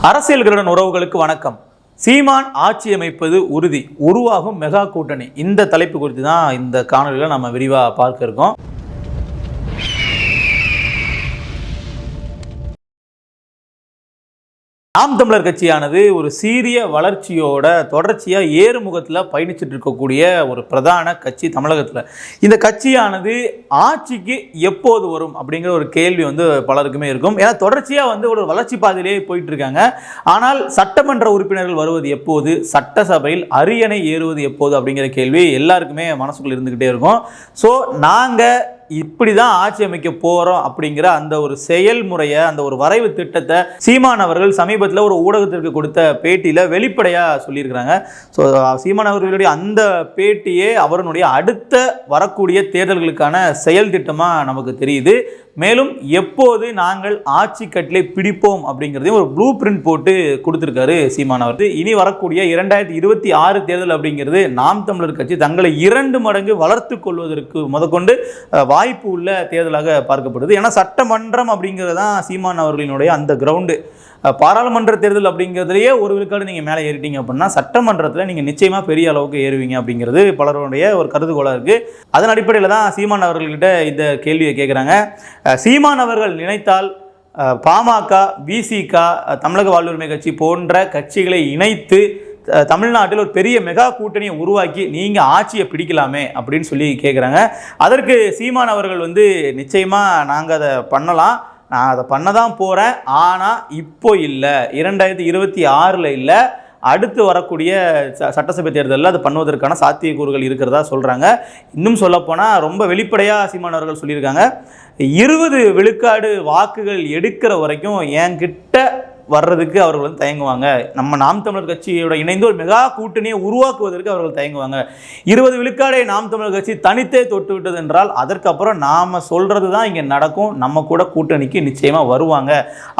அரசியல்களுடன் உறவுகளுக்கு வணக்கம். சீமான் ஆட்சி அமைப்பது உறுதி, உருவாகும் மெகா கூட்டணி. இந்த தலைப்பு குறித்து தான் இந்த காணொலியில் நம்ம விரிவாக பார்க்க இருக்கோம். நாம் தமிழர் கட்சியானது ஒரு சீரிய வளர்ச்சியோட தொடர்ச்சியாக ஏறுமுகத்தில் பயணிச்சுட்டு இருக்கக்கூடிய ஒரு பிரதான கட்சி தமிழகத்தில். இந்த கட்சியானது ஆட்சிக்கு எப்போது வரும் அப்படிங்கிற ஒரு கேள்வி பலருக்குமே இருக்கும். ஏன்னா தொடர்ச்சியாக ஒரு வளர்ச்சி பாதையிலேயே போயிட்டு இருக்காங்க. ஆனால் சட்டமன்ற உறுப்பினர்கள் வருவது எப்போது, சட்டசபையில் அரியணை ஏறுவது எப்போது அப்படிங்கிற கேள்வி எல்லாருக்குமே மனசுக்குள்ள இருந்துக்கிட்டே இருக்கும். ஸோ நாங்கள் இப்படி தான் ஆட்சி அமைக்க போகிறோம் அப்படிங்கிற அந்த ஒரு செயல்முறையை, அந்த ஒரு வரைவு திட்டத்தை சீமான் அவர்கள் சமீபத்தில் ஒரு ஊடகத்திற்கு கொடுத்த பேட்டியில் வெளிப்படையாக சொல்லியிருக்கிறாங்க. ஸோ சீமான் அவர்களுடைய அந்த பேட்டியே அவருடைய அடுத்த வரக்கூடிய தேர்தல்களுக்கான செயல் திட்டமாக நமக்கு தெரியுது. மேலும் எப்போது நாங்கள் ஆட்சி கட்டிலை பிடிப்போம் அப்படிங்கிறதையும் ஒரு ப்ளூ பிரிண்ட் போட்டு கொடுத்துருக்காரு சீமான் அவர்கள். இனி வரக்கூடிய 2026 தேர்தல் அப்படிங்கிறது நாம் தமிழர் கட்சி தங்களை 2 மடங்கு வளர்த்து கொள்வதற்கு முதற்கொண்டு வாய்ப்பு உள்ள தேர்தலாக பார்க்கப்படுது. ஏன்னா சட்டமன்றம் அப்படிங்கிறது தான் சீமான் அவர்களினுடைய அந்த கிரவுண்டு. பாராளுமன்ற தேர்தல் அப்படிங்கிறதுலேயே ஒரு விழுக்காடு நீங்கள் மேலே ஏறிட்டீங்க அப்படின்னா சட்டமன்றத்தில் நீங்கள் நிச்சயமாக பெரிய அளவுக்கு ஏறுவீங்க அப்படிங்கிறது பலருடைய ஒரு கருதுகோளாக இருக்குது. அதன் அடிப்படையில் தான் சீமான் அவர்கள்கிட்ட இந்த கேள்வியை கேட்குறாங்க. சீமான் அவர்கள் நினைத்தால் பாமக, விசிக, தமிழக வாழ்வுரிமை கட்சி போன்ற கட்சிகளை இணைத்து தமிழ்நாட்டில் ஒரு பெரிய மெகா கூட்டணியை உருவாக்கி நீங்கள் ஆட்சியை பிடிக்கலாமே அப்படின்னு சொல்லி கேட்குறாங்க. அதற்கு சீமான் அவர்கள் நிச்சயமாக நாங்கள் அதை பண்ணலாம், நான் அதை பண்ண தான் போகிறேன், ஆனால் இப்போ இல்லை, 2026 இல்லை, அடுத்து வரக்கூடிய சட்டசபை தேர்தலில் அது பண்ணுவதற்கான சாத்தியக்கூறுகள் இருக்கிறதா சொல்கிறாங்க. இன்னும் சொல்லப்போனால் ரொம்ப வெளிப்படையாக சீமான் அவர்கள் சொல்லியிருக்காங்க, 20 விழுக்காடு வாக்குகள் எடுக்கிற வரைக்கும் என்கிட்ட வர்றதுக்கு அவர்கள் தயங்குவாங்க. நம்ம நாம் தமிழர் கட்சியோட இணைந்து ஒரு மெகா கூட்டணியை உருவாக்குவதற்கு அவர்கள் தயங்குவாங்க. 20 விழுக்காடை நாம் தமிழர் கட்சி தனித்தே தொட்டு விட்டது என்றால் அதற்கப்புறம் நாம் சொல்கிறது தான் இங்கே நடக்கும், நம்ம கூட கூட்டணிக்கு நிச்சயமாக வருவாங்க,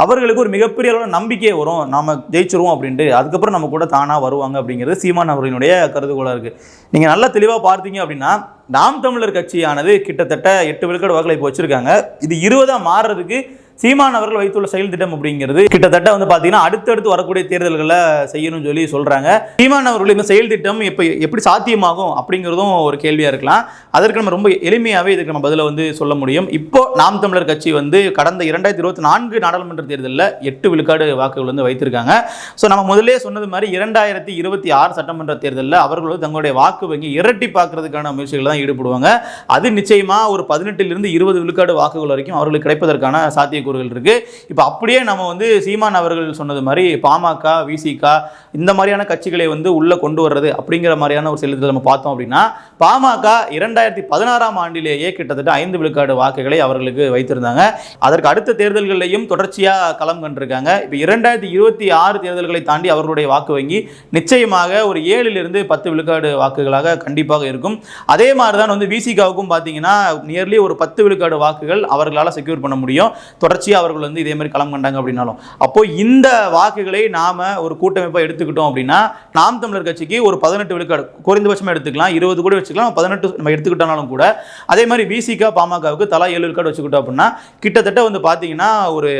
அவர்களுக்கு ஒரு மிகப்பெரிய அளவு நம்பிக்கை வரும், நாம் ஜெயிச்சிருவோம் அப்படின்ட்டு, அதுக்கப்புறம் நம்ம கூட தானாக வருவாங்க அப்படிங்கிறது சீமான் அவர்களினுடைய கருதுகோளாக இருக்குது. நீங்கள் நல்லா தெளிவாக பார்த்தீங்க அப்படின்னா நாம் தமிழர் கட்சியானது கிட்டத்தட்ட 8 விழுக்காடு வாக்குகளை இப்போ வச்சுருக்காங்க. இது 20 மாறுறதுக்கு சீமான் அவர்கள் வைத்துள்ள செயல் திட்டம் அப்படிங்கிறது கிட்டத்தட்ட பார்த்தீங்கன்னா அடுத்தடுத்து வரக்கூடிய தேர்தல்களை செய்யணும்னு சொல்லி சொல்கிறாங்க. சீமான் அவர்கள் இந்த செயல் திட்டம் இப்போ எப்படி சாத்தியமாகும் அப்படிங்கிறதும் ஒரு கேள்வியாக இருக்கலாம். அதற்கு நம்ம ரொம்ப எளிமையாகவே இதுக்கு நம்ம பதிலை சொல்ல முடியும். இப்போ நாம் தமிழர் கட்சி கடந்த 2024 நாடாளுமன்ற தேர்தலில் 8 விழுக்காடு வாக்குகள் வைத்திருக்காங்க. ஸோ நம்ம முதலே சொன்னது மாதிரி 2026 சட்டமன்ற தேர்தலில் அவர்கள் தங்களுடைய வாக்கு வங்கி இரட்டி பார்க்கறதுக்கான முயற்சிகள் தான் ஈடுபடுவாங்க. அது நிச்சயமாக ஒரு 18 - 20 விழுக்காடு வாக்குகள் வரைக்கும் அவர்களுக்கு கிடைப்பதற்கான சாத்திய இருக்கு. இப்ப அப்படியே நம்ம சீமான் அவர்கள் சொன்னது மாதிரி பாமக, விசிக இந்த மாதிரியான கட்சிகளை உள்ள கொண்டு வர்றது அப்படிங்கிற மாதிரியான ஒரு செயல்திட்டத்தை நம்ம பார்த்தோம் அப்படின்னா பாமக 2016 ஆண்டிலேயே கிட்டத்தட்ட 5 விழுக்காடு வாக்குகளை அவர்களுக்கு வைத்திருந்தாங்க. அதற்கு அடுத்த தேர்தல்களையும் தொடர்ச்சியாக களம் கண்டிருக்காங்க. இப்போ 2026 தேர்தல்களை தாண்டி அவர்களுடைய வாக்கு வங்கி நிச்சயமாக ஒரு 7 - 10 விழுக்காடு வாக்குகளாக கண்டிப்பாக இருக்கும். அதே மாதிரி தான் விசிகாவுக்கும் பார்த்தீங்கன்னா நியர்லி ஒரு 10 விழுக்காடு வாக்குகள் அவர்களால் செக்யூர் பண்ண முடியும். தொடர்ச்சியாக அவர்கள் இதே மாதிரி களம் கண்டாங்க அப்படின்னாலும் அப்போ இந்த வாக்குகளை நாம ஒரு கூட்டமைப்பாக எடுத்துக்கிட்டோம் அப்படின்னா நாம் தமிழர் கட்சிக்கு ஒரு 18 விழுக்காடு குறைந்தபட்சமாக எடுத்துக்கலாம், 20 கூட வச்சுக்கலாம், 18 நம்ம எடுத்துக்கிட்டாலும் கூட அதே மாதிரி விசிக, பாமகவுக்கு தலா 7 விழுக்காடு வச்சுக்கிட்டோம் அப்படின்னா கிட்டத்தட்ட பார்த்தீங்கன்னா ஒரு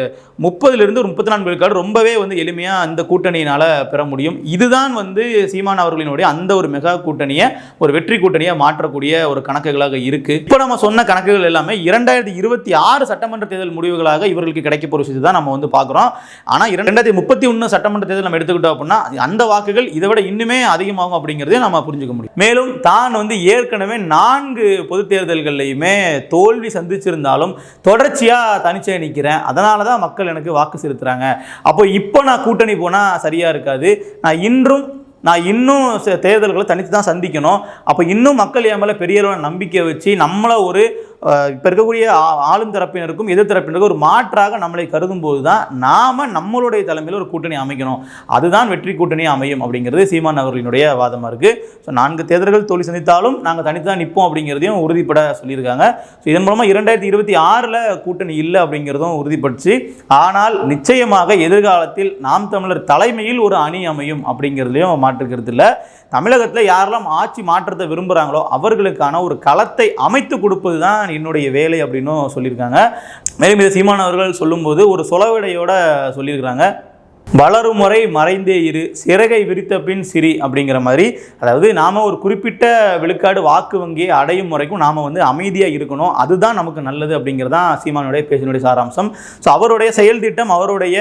30 - 34 விழுக்காடு ரொம்பவே எளிமையாக அந்த கூட்டணியினால பெற முடியும். இதுதான் சீமான் அவர்களினுடைய அந்த ஒரு மெகா கூட்டணியை ஒரு வெற்றி கூட்டணியை மாற்றக்கூடிய ஒரு கணக்குகளாக இருக்கு. இப்போ நம்ம சொன்ன கணக்குகள் எல்லாமே 2026 சட்டமன்ற தேர்தல் முடிவுகளாக இவர்களுக்கு கிடைக்க போற விஷயத்தை தான் நம்ம பார்க்குறோம். ஆனால் 2031 சட்டமன்ற தேர்தல் நம்ம எடுத்துக்கிட்டோம் அப்படின்னா அந்த வாக்குகள் இதை விட இன்னுமே அதிகமாகும் அப்படிங்கிறதே நம்ம புரிஞ்சுக்க முடியும். மேலும் தான் ஏற்கனவே 4 பொது தேர்தல்கள்லையுமே தோல்வி சந்திச்சிருந்தாலும் தொடர்ச்சியாக தனிச்சே நிற்கிறேன், அதனால தான் மக்கள் எனக்கு வாக்கு செலுத்துறாங்க, அப்போ இப்போ நான் கூட்டணி போனால் சரியா இருக்காது, நான் இன்னும் தேர்தல்களை தனித்து தான் சந்திக்கணும், அப்போ இன்னும் மக்கள் என் மேலே பெரிய அளவு நம்பிக்கை வச்சு நம்மளை ஒரு இப்போ இருக்கக்கூடிய ஆளும் தரப்பினருக்கும் எதிர் தரப்பினருக்கும் ஒரு மாற்றாக நம்மளை கருதும் போது தான் நாம் நம்மளுடைய தலைமையில் ஒரு கூட்டணி அமைக்கணும், அதுதான் வெற்றி கூட்டணி அமையும் அப்படிங்கிறது சீமான் அவர்களினுடைய வாதமாக இருக்குது. ஸோ 4 தேர்தல்கள் தோல்வி சந்தித்தாலும் நாங்கள் தனித்து தான் நிற்போம் அப்படிங்கிறதையும் உறுதிப்பட சொல்லியிருக்காங்க. ஸோ இதன் மூலமாக 2026 கூட்டணி இல்லை அப்படிங்கிறதும் உறுதிப்படுச்சு. ஆனால் நிச்சயமாக எதிர்காலத்தில் நாம் தமிழர் தலைமையில் ஒரு அணி அமையும் அப்படிங்கிறதுலையும் மாற்றுக்கிறது இல்லை. தமிழகத்தில் யாரெல்லாம் ஆட்சி மாற்றத்தை விரும்புகிறாங்களோ அவர்களுக்கான ஒரு களத்தை அமைத்து கொடுப்பது தான் என்னுடைய வேலை அப்படின்னு சொல்லியிருக்காங்க. மேலும் இதை சீமான் அவர்கள் சொல்லும்போது ஒரு சொலவடையோட சொல்லியிருக்கிறாங்க. வளரும் முறை மறைந்தே இரு, சிறகை விரித்த பின் சிரி அப்படிங்கிற மாதிரி. அதாவது நாம் ஒரு குறிப்பிட்ட விழுக்காடு வாக்கு வங்கியை அடையும் முறைக்கும் நாம் வந்து அமைதியாக இருக்கணும், அதுதான் நமக்கு நல்லது அப்படிங்கிறதான் சீமானுடைய பேச்சினுடைய சாராம்சம். ஸோ அவருடைய செயல் திட்டம், அவருடைய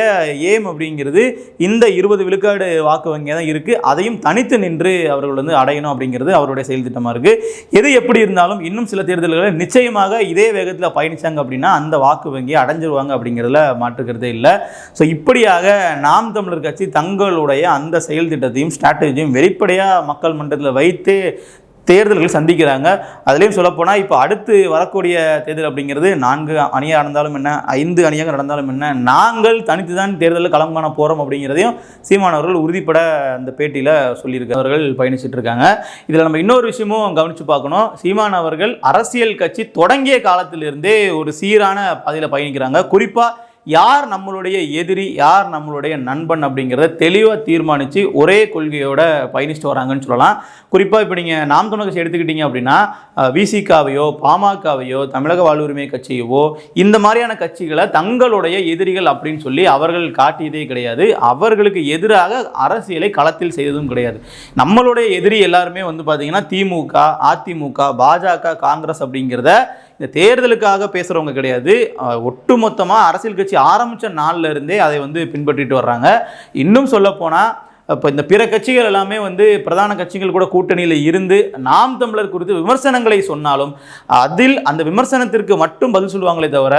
ஏம் அப்படிங்கிறது இந்த 20 விழுக்காடு வாக்கு வங்கியாக தான் இருக்குது. அதையும் தனித்து நின்று அவர்கள் வந்து அடையணும் அப்படிங்கிறது அவருடைய செயல் திட்டமாக இருக்குது. எது எப்படி இருந்தாலும் இன்னும் சில தேர்தல்களில் நிச்சயமாக இதே வேகத்தில் பயணித்தாங்க அப்படின்னா அந்த வாக்கு வங்கியை அடைஞ்சிருவாங்க அப்படிங்கிறதுல மாற்றுக்கிறதே இல்லை. ஸோ இப்படியாக நாம் தமிழர் கட்சி தங்களுடைய அந்த செயல் திட்டத்தையும் ஸ்ட்ராட்டஜியும் வெளிப்படையாக மக்கள் மன்றத்தில் வைத்து தேர்தல்கள் சந்திக்கிறாங்க. அதுலேயும் சொல்லப்போனால் இப்போ அடுத்து வரக்கூடிய தேர்தல் அப்படிங்கிறது 4 அணியாக நடந்தாலும் என்ன, 5 அணியாக நடந்தாலும் என்ன, நாங்கள் தனித்து தான் தேர்தலில் களம் காண போகிறோம் அப்படிங்கிறதையும் சீமானவர்கள் உறுதிப்பட அந்த பேட்டியில் சொல்லியிருக்காங்க. அவர்கள் பயணிச்சுட்டு இருக்காங்க. இதில் நம்ம இன்னொரு விஷயமும் கவனித்து பார்க்கணும். சீமானவர்கள் அரசியல் கட்சி தொடங்கிய காலத்திலிருந்தே ஒரு சீரான பாதையில் பயணிக்கிறாங்க. குறிப்பாக யார் நம்மளுடைய எதிரி, யார் நம்மளுடைய நண்பன் அப்படிங்கிறத தெளிவாக தீர்மானித்து ஒரே கொள்கையோட பயணிச்சுட்டு வராங்கன்னு சொல்லலாம். குறிப்பாக இப்போ நீங்கள் நாம் தமிழர் கட்சி எடுத்துக்கிட்டீங்க அப்படின்னா விசிகாவையோ பாமகவையோ தமிழக வாழ்வுரிமை கட்சியவோ இந்த மாதிரியான கட்சிகளை தங்களுடைய எதிரிகள் அப்படின்னு சொல்லி அவர்கள் காட்டியதே கிடையாது. அவர்களுக்கு எதிராக அரசியலை களத்தில் செய்ததும் கிடையாது. நம்மளுடைய எதிரி எல்லாருமே வந்து பார்த்திங்கன்னா திமுக, அதிமுக, பாஜக, காங்கிரஸ் அப்படிங்கிறத இந்த தேர்தலுக்காக பேசுகிறவங்க கிடையாது. ஒட்டுமொத்தமாக அரசியல் கட்சி ஆரம்பித்த நாளில் இருந்தே அதை வந்து பின்பற்றிட்டு வர்றாங்க. இன்னும் சொல்லப்போனால் இப்போ இந்த பிற கட்சிகள் எல்லாமே வந்து பிரதான கட்சிகள் கூட கூட்டணியில் இருந்து நாம் தமிழர் குறித்து விமர்சனங்களை சொன்னாலும் அதில் அந்த விமர்சனத்திற்கு மட்டும் பதில் சொல்லுவாங்களே தவிர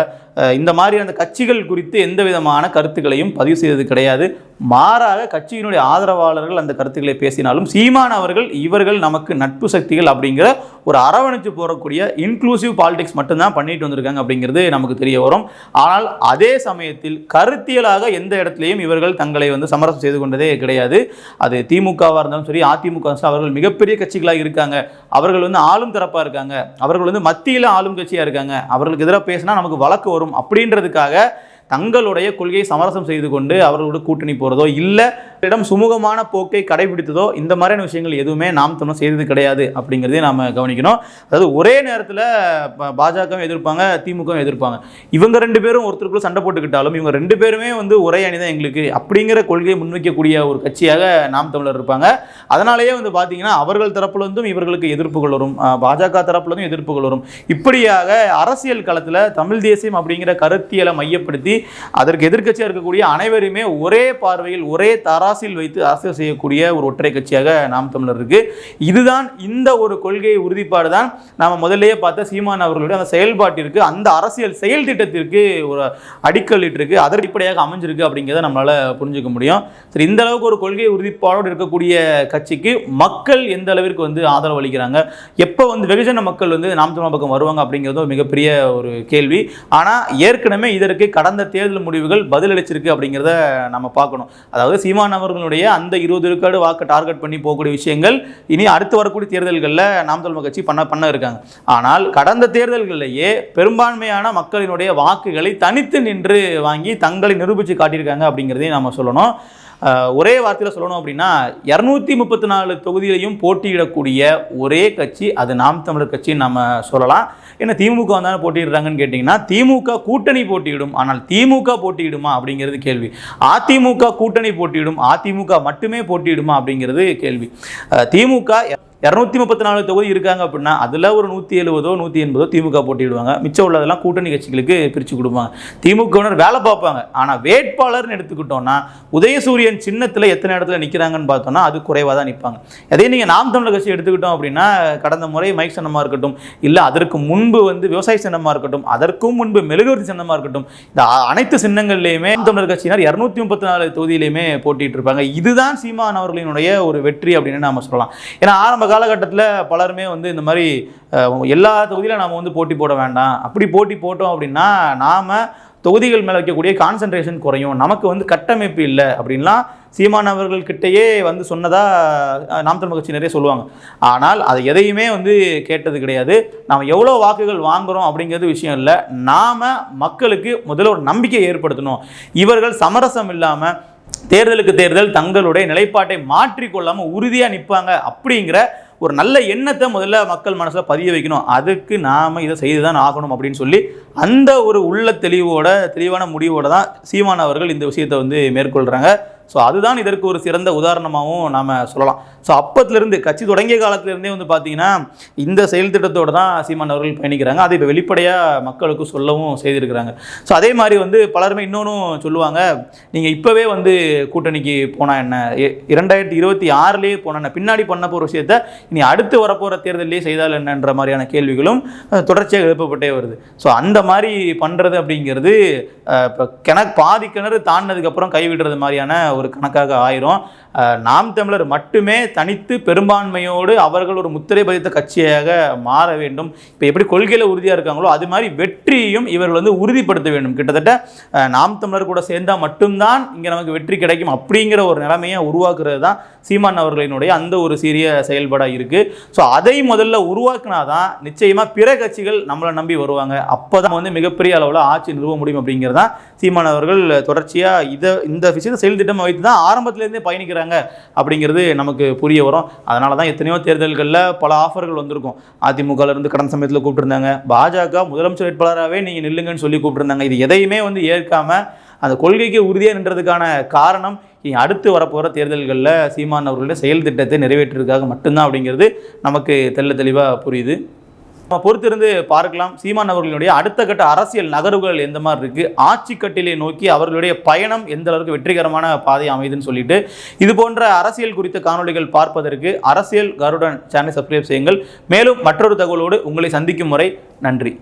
இந்த மாதிரி அந்த கட்சிகள் குறித்து எந்த விதமான கருத்துக்களையும் பதிவு செய்தது கிடையாது. மாறாக கட்சியினுடைய ஆதரவாளர்கள் அந்த கருத்துக்களை பேசினாலும் சீமான் அவர்கள் இவர்கள் நமக்கு நட்பு சக்திகள் அப்படிங்கிற ஒரு அரவணைச்சு போகக்கூடிய இன்க்ளூசிவ் பாலிடிக்ஸ் மட்டும்தான் பண்ணிட்டு வந்திருக்காங்க அப்படிங்கிறது நமக்கு தெரிய வரும். ஆனால் அதே சமயத்தில் கருத்தியலாக எந்த இடத்துலையும் இவர்கள் தங்களை வந்து சமரசம் செய்து கொண்டதே கிடையாது. அது திமுகவாக இருந்தாலும் சரி, அதிமுக அவர்கள் மிகப்பெரிய கட்சிகளாக இருக்காங்க, அவர்கள் வந்து ஆளும் தரப்பாக இருக்காங்க, அவர்கள் வந்து மத்தியில் ஆளும் கட்சியாக இருக்காங்க, அவர்களுக்கு எதிராக பேசினா நமக்கு வழக்கு வரும் அப்படின்றதுக்காக தங்களுடைய கொள்கையை சமரசம் செய்து கொண்டு அவர்களோட கூட்டணி போகிறதோ இல்லை இடம் சுமூகமான போக்கை கடைபிடித்ததோ இந்த மாதிரியான விஷயங்கள் எதுவுமே நாம் தமிழ் செய்தது கிடையாது அப்படிங்கிறதே நாம் கவனிக்கணும். அதாவது ஒரே நேரத்தில் பாஜகவும் எதிர்ப்பாங்க, திமுகவும் எதிர்ப்பாங்க. இவங்க 2 பேரும் ஒருத்தருக்குள்ள சண்டை போட்டுக்கிட்டாலும் இவங்க 2 பேருமே வந்து ஒரே அணி தான் எங்களுக்கு அப்படிங்கிற கொள்கையை முன்வைக்கக்கூடிய ஒரு கட்சியாக நாம் தமிழர் இருப்பாங்க. அதனாலேயே வந்து பார்த்தீங்கன்னா அவர்கள் தரப்புலேருந்தும் இவர்களுக்கு எதிர்ப்புகள் வரும், பாஜக தரப்புலேருந்தும் எதிர்ப்புகள் வரும். இப்படியாக அரசியல் களத்தில் தமிழ் தேசியம் அப்படிங்கிற கருத்தியலை மையப்படுத்தி அதற்கு எதிர்க்கட்சியாக இருக்கக்கூடிய அனைவருமே ஒரே பார்வையில் ஒரே தராசில் வைத்து அரசியல் செய்யக்கூடிய ஒரு ஒற்றை கட்சியாக நாம் தமிழர் இருக்கு. இதுதான் இந்த ஒரு கொள்கை உறுதிப்பாடு தான் நாம முதல்லயே பார்த்த சீமான் அவர்களுடைய அந்த செயல்பாட்டிற்கு, அந்த அரசியல் செயல் திட்டத்திற்கு ஒரு அடிக்கல் இருக்கு, அதற்கு அடிப்படையாக அமைஞ்சிருக்கு அப்படிங்கிறத நம்மளால புரிஞ்சுக்க முடியும். சரி, இந்த அளவுக்கு ஒரு கொள்கை உறுதிப்பாடோடு இருக்கக்கூடிய கட்சிக்கு மக்கள் எந்த அளவிற்கு வந்து ஆதரவு அளிக்கிறாங்க, எப்போ வந்து வெகுஜன மக்கள் வந்து நாம் தமிழ் பக்கம் வருவாங்க அப்படிங்கிறது ஒரு மிகப்பெரிய ஒரு கேள்வி. ஆனால் ஏற்கனவே இதற்கு கடந்த தேர்தல் முடிவுகள் பதிலளிச்சிருக்கு அப்படிங்கிறத நம்ம பார்க்கணும். அதாவது சீமான் அவர்களுடைய அந்த 20 விழுக்காடு வாக்கு டார்கெட் பண்ணி போகக்கூடிய விஷயங்கள் இனி அடுத்து வரக்கூடிய தேர்தல்களில் நாம் தமிழ் கட்சி பண்ண இருக்காங்க. ஆனால் கடந்த தேர்தல்களிலேயே பெரும்பான்மையான மக்களினுடைய வாக்குகளை தனித்து நின்று வாங்கி தங்களை நிரூபித்து காட்டியிருக்காங்க அப்படிங்கிறதையும் நம்ம சொல்லணும். ஒரே வார்த்தையில் சொல்லணும் அப்படின்னா 234 தொகுதியிலையும் போட்டியிடக்கூடிய ஒரே கட்சி அது நாம் தமிழர் கட்சின்னு நம்ம சொல்லலாம். ஏன்னா திமுக வந்தாலும் போட்டியிடுறாங்கன்னு கேட்டிங்கன்னா திமுக கூட்டணி போட்டியிடும், ஆனால் திமுக போட்டியிடுமா அப்படிங்கிறது கேள்வி. அதிமுக கூட்டணி போட்டியிடும், அதிமுக மட்டுமே போட்டியிடுமா அப்படிங்கிறது கேள்வி. திமுக 234 தொகுதி இருக்காங்க அப்படின்னா அதில் ஒரு 170 180 திமுக போட்டிடுவாங்க, மிச்சம் உள்ளதெல்லாம் கூட்டணி கட்சிகளுக்கு பிரித்து கொடுப்பாங்க. திமுகவினர் வேலை பார்ப்பாங்க. ஆனால் வேட்பாளர்னு எடுத்துக்கிட்டோம்னா உதயசூரியன் சின்னத்தில் எத்தனை இடத்துல நிற்கிறாங்கன்னு பார்த்தோம்னா அது குறைவாக தான் நிற்பாங்க. அதே நீங்கள் நாம் தமிழர் கட்சி எடுத்துக்கிட்டோம் அப்படின்னா கடந்த முறை மைக் சின்னமாக இருக்கட்டும், இல்லை அதற்கு முன்பு வந்து விவசாய சின்னமாக இருக்கட்டும், அதற்கும் முன்பு மெழுகுவர்த்தி சின்னமாக இருக்கட்டும், இந்த அனைத்து சின்னங்கள்லையுமே நாம் தமிழர் கட்சியினர் 234 தொகுதியிலையுமே போட்டிட்டு இருப்பாங்க. இதுதான் சீமான் அவர்களினுடைய ஒரு வெற்றி அப்படின்னு நாம சொல்லலாம். ஏன்னா ஆரம்ப காலகட்டத்தில் பலருமே வந்து இந்த மாதிரி எல்லா தொகுதியிலும் நாம் வந்து போட்டி போட வேண்டாம், அப்படி போட்டி போட்டோம் அப்படின்னா நாம் தொகுதிகள் மேலே வைக்கக்கூடிய கான்சன்ட்ரேஷன் குறையும், நமக்கு வந்து கட்டமைப்பு இல்லை அப்படின்லாம் சீமான் அவர்கள்கிட்டயே வந்து சொன்னதாக நாம் தமிழ் கட்சியினரே சொல்லுவாங்க. ஆனால் அதை எதையுமே வந்து கேட்டது கிடையாது. நாம் எவ்வளோ வாக்குகள் வாங்குகிறோம் அப்படிங்கிறது விஷயம் இல்லை, நாம் மக்களுக்கு முதல்ல ஒரு நம்பிக்கை ஏற்படுத்தணும். இவர்கள் சமரசம் இல்லாமல் தேர்தலுக்கு தேர்தல் தங்களுடைய நிலைப்பாட்டை மாற்றிக்கொள்ளாமல் உறுதியாக நிற்பாங்க அப்படிங்கிற ஒரு நல்ல எண்ணத்தை முதல்ல மக்கள் மனசில் பதிய வைக்கணும். அதுக்கு நாம் இதை செய்து தான் ஆகணும் அப்படின்னு சொல்லி அந்த ஒரு உள்ள தெளிவான முடிவோடு தான் சீமான் அவர்கள் இந்த விஷயத்தை வந்து மேற்கொள்கிறாங்க. ஸோ அதுதான் இதற்கு ஒரு சிறந்த உதாரணமாகவும் நாம் சொல்லலாம். ஸோ அப்பத்திலிருந்து கட்சி தொடங்கிய காலத்திலிருந்தே வந்து பார்த்தீங்கன்னா இந்த செயல் திட்டத்தோடு தான் சீமான் அவர்கள் பயணிக்கிறாங்க. அதை இப்போ வெளிப்படையாக மக்களுக்கு சொல்லவும் செய்திருக்கிறாங்க. ஸோ அதே மாதிரி வந்து பலருமே இன்னொன்றும் சொல்லுவாங்க, நீங்கள் இப்போவே வந்து கூட்டணிக்கு போனால் என்ன, 2026லேயே போனால் என்ன, பின்னாடி பண்ண போகிற விஷயத்த இனி அடுத்து வரப்போகிற தேர்தலிலே செய்தால் என்னன்ற மாதிரியான கேள்விகளும் தொடர்ச்சியாக எழுப்பப்பட்டே வருது. ஸோ அந்த மாதிரி பண்ணுறது அப்படிங்கிறது இப்போ பாதி கிணறு தாண்டினதுக்கப்புறம் கைவிடுறது மாதிரியான ஒரு கணக்காக ஆயிரும். நாம் தமிழர் மட்டுமே தனித்து பெரும்பான்மையோடு அவர்கள் ஒரு முத்திரை பதித்த கட்சியாக மாற வேண்டும். இப்போ எப்படி கொள்கையில் உறுதியாக இருக்காங்களோ அது மாதிரி வெற்றியையும் இவர்கள் வந்து உறுதிப்படுத்த வேண்டும். கிட்டத்தட்ட நாம் தமிழர் கூட சேர்ந்தால் மட்டும்தான் இங்கே நமக்கு வெற்றி கிடைக்கும் அப்படிங்கிற ஒரு நிலைமையை உருவாக்குறது தான் சீமான் அவர்களினுடைய அந்த ஒரு சீரிய செயல்பாடாக இருக்குது. ஸோ அதை முதல்ல உருவாக்குனாதான் நிச்சயமாக பிற கட்சிகள் நம்மளை நம்பி வருவாங்க. அப்போ தான் வந்து மிகப்பெரிய அளவில் ஆட்சி நிறுவ முடியும் அப்படிங்கிறதான் சீமான் அவர்கள் தொடர்ச்சியாக இந்த விஷயத்தை செயல் திட்டம் வைத்து தான் ஆரம்பத்திலேருந்தே பயணிக்கிறாங்க அப்படிங்கிறது நமக்கு புரிய வரும். அதனால தான் எத்தனையோ தேர்தல்களில் பல ஆஃபர்கள் வந்திருக்கும். அதிமுகலேருந்து கடந்த சமயத்தில் கூப்பிட்டுருந்தாங்க, பாஜக முதலமைச்சர் வேட்பாளராகவே நீங்கள் நில்லுங்கன்னு சொல்லி கூப்பிட்டுருந்தாங்க. இது எதையுமே வந்து ஏற்காமல் அந்த கொள்கைக்கு உறுதியாக நின்றதுக்கான காரணம் அடுத்து வரப்போகிற தேர்தல்களில் சீமான் அவர்களுடைய செயல் திட்டத்தை நிறைவேற்றுறதுக்காக மட்டும்தான் அப்படிங்கிறது நமக்கு தெளிவாக புரியுது. நம்ம பொறுத்திருந்து பார்க்கலாம் சீமான் அவர்களுடைய அடுத்த கட்ட அரசியல் நகர்வுகள் எந்த மாதிரி இருக்குது, ஆட்சி கட்டிலை நோக்கி அவர்களுடைய பயணம் எந்த அளவுக்கு வெற்றிகரமான பாதை அமைதுன்னு சொல்லிட்டு இது போன்ற அரசியல் குறித்த காணொலிகள் பார்ப்பதற்கு அரசியல் கருடன் சேனலை சப்ஸ்கிரைப் செய்யுங்கள். மேலும் மற்றொரு தகவலோடு உங்களை சந்திக்கும் முறை நன்றி.